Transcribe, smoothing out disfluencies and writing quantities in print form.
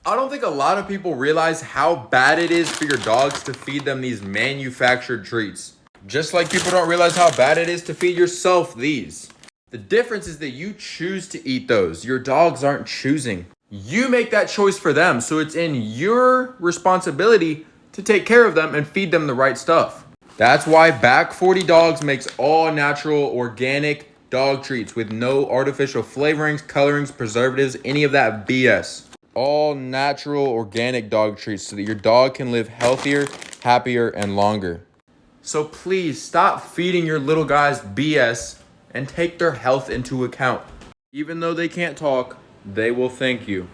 I don't think a lot of people realize how bad it is for your dogs to feed them these manufactured treats. Just like people don't realize how bad it is to feed yourself these. The difference is that you choose to eat those. Your dogs aren't choosing. You make that choice for them, so it's in your responsibility to take care of them and feed them the right stuff. That's why Back 40 Dogs makes all natural, organic dog treats with no artificial flavorings, colorings, preservatives, any of that BS. All natural, organic dog treats so that your dog can live healthier, happier, and longer. So please stop feeding your little guys BS and take their health into account. Even though they can't talk, they will thank you.